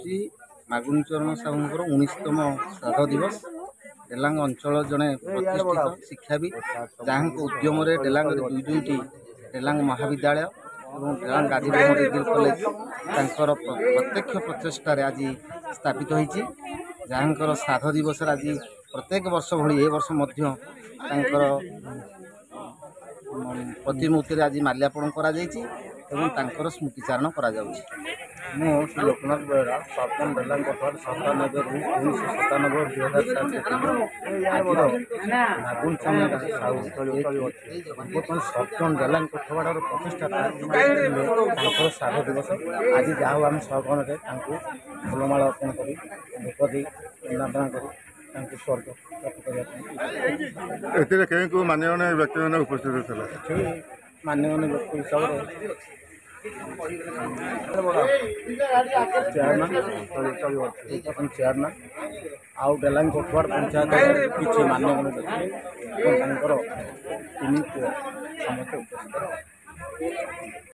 ହେଉଛି ମାଗୁଣୀଚରଣ ସାହୁଙ୍କର 19ତମ ଶ୍ରାଦ୍ଧ ଦିବସ। ଡେଲାଙ୍ଗ ଅଞ୍ଚଳ ଜଣେ ପ୍ରତିଷ୍ଠିତ ଶିକ୍ଷାବିତ୍, ଯାହାଙ୍କ ଉଦ୍ୟମରେ ଡେଲାଙ୍ଗରେ ଦୁଇଟି ଡେଲାଙ୍ଗ ମହାବିଦ୍ୟାଳୟ ଏବଂ ଡେଲାଙ୍ଗ ଗାଜିରାମ ଡିଗ୍ରୀ କଲେଜ ତାଙ୍କର ପ୍ରତ୍ୟକ୍ଷ ପ୍ରଚେଷ୍ଟାରେ ଆଜି ସ୍ଥାପିତ ହୋଇଛି। ଯାହାଙ୍କର ଶ୍ରାଦ୍ଧ ଦିବସରେ ଆଜି ପ୍ରତ୍ୟେକ ବର୍ଷ ଭଳି ଏ ବର୍ଷ ମଧ୍ୟ ତାଙ୍କର ପ୍ରତିମୂର୍ତ୍ତିରେ ଆଜି ମାଲ୍ୟାର୍ପଣ କରାଯାଇଛି ଏବଂ ତାଙ୍କର ସ୍ମୃତିଚାରଣ କରାଯାଉଛି। ମୁଁ ଶ୍ରୀ ଲୋକନାଥ ବେହେରା ସପ୍ତମ ଡେଲାଙ୍ଗ କୋଠଘର 97ରୁ 1997-2007 ଆଜିର ମାଗୁଣୀଚରଣ ସାହୁ ପୂର୍ବତନ ସପ୍ତମ ଡେଲାଙ୍ଗ କୋଠଘରର ପ୍ରତିଷ୍ଠାତା ତାଙ୍କର ଶ୍ରାଦ୍ଧ ଦିବସ। ଆଜି ଯାହା ହଉ ଆମେ ସହକର୍ମରେ ତାଙ୍କୁ ଫୁଲମାଳ ଅର୍ପଣ କରି ଧୂପ ଦେଇ ବନ୍ଦାପନା କରି ତାଙ୍କୁ ସ୍ୱର୍ଗ ପ୍ରାପ୍ତ କରିବା ପାଇଁ ଏଥିରେ କେଉଁ ମାନ୍ୟଗଣ୍ୟ ବ୍ୟକ୍ତିମାନେ ଉପସ୍ଥିତ ଥିଲେ? ଏଠି ମାନ୍ୟଗଣ୍ୟ ବ୍ୟକ୍ତି ହିସାବରେ ଚେୟାରମ୍ୟାନ୍ ଆଉ ଡେଲାଙ୍ଗ କୋଠଘର ପଞ୍ଚାୟତ କିଛି ମାନ୍ୟଗଣ୍ୟ ବ୍ୟକ୍ତି ଏବଂ ତାଙ୍କର 3 ପୁଅ ସମସ୍ତେ ଉପସ୍ଥିତ।